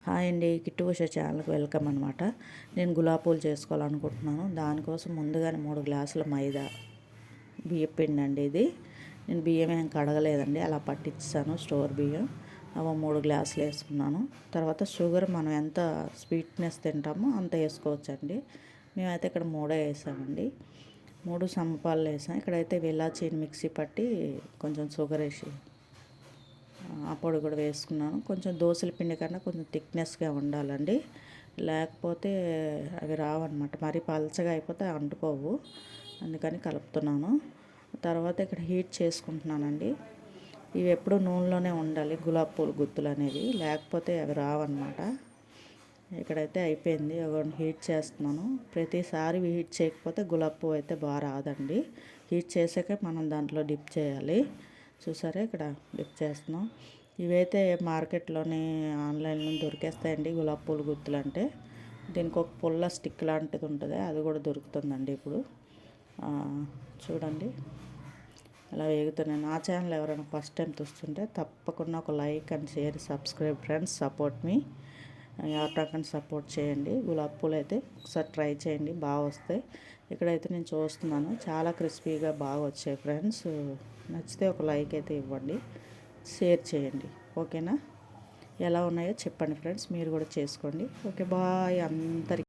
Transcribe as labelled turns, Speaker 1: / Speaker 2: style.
Speaker 1: Hi అండి, kit Usha ఛానల్కి welcome అనమాట. నేను గులాబ్ పూలు చేసుకోవాలనుకుంటున్నాను. దానికోసం ముందుగానే 3 గ్లాసుల మైదా బియ్యం పిండి అండి. ఇది నేను బియ్యం ఏం కడగలేదండి, అలా పట్టించాను స్టోర్ బియ్యం. అవి 3 గ్లాసులు వేసుకున్నాను. తర్వాత షుగర్ మనం ఎంత స్వీట్నెస్ తింటామో అంత వేసుకోవచ్చండి. మేమైతే ఇక్కడ 3 వేసామండి. 3 సమపాలు వేసాం. ఇక్కడైతే ఇలాచీని మిక్సీ పట్టి కొంచెం షుగర్ వేసి ఆ పొడి కూడా వేసుకున్నాను. కొంచెం దోసల పిండి కన్నా కొంచెం థిక్నెస్గా ఉండాలండి, లేకపోతే అవి రావన్నమాట. మరీ పలచగా అయిపోతే అంటుకోవు, అందుకని కలుపుతున్నాను. తర్వాత ఇక్కడ హీట్ చేసుకుంటున్నానండి. ఇవి ఎప్పుడు నూనెలోనే ఉండాలి గులాబ్ పూల గుత్తులు అనేవి, లేకపోతే అవి రావన్నమాట. ఇక్కడైతే అయిపోయింది, హీట్ చేస్తున్నాను. ప్రతిసారి హీట్ చేయకపోతే గులాబ్ పువ్వు అయితే బాగా రాదండి. హీట్ చేసాక మనం దాంట్లో డిప్ చేయాలి. చూసారా, ఇక్కడ డిప్ చేస్తున్నాం. ఇవైతే మార్కెట్లోని ఆన్లైన్లో దొరికేస్తాయండి గులాబ్ పూల గుత్తులు అంటే. దీనికి ఒక పుల్ల స్టిక్ లాంటిది ఉంటుంది, అది కూడా దొరుకుతుందండి ఇప్పుడు. చూడండి అలా వేగుతున్నాయి. నా ఛానల్ ఎవరైనా ఫస్ట్ టైం చూస్తుంటే తప్పకుండా ఒక like and share, subscribe friends, support me. ఎవరికైనా సపోర్ట్ చేయండి. గులాబ్ పూలు అయితే ఒకసారి ట్రై చేయండి, బాగా వస్తాయి. ఇక్కడైతే నేను చూస్తున్నాను, చాలా క్రిస్పీగా బాగా వచ్చాయి ఫ్రెండ్స్. నచ్చితే ఒక లైక్ అయితే ఇవ్వండి, షేర్ చేయండి. ఓకేనా? ఎలా ఉన్నాయో చెప్పండి ఫ్రెండ్స్, మీరు కూడా చేసుకోండి. ఓకే, బాయ్ అందరికీ.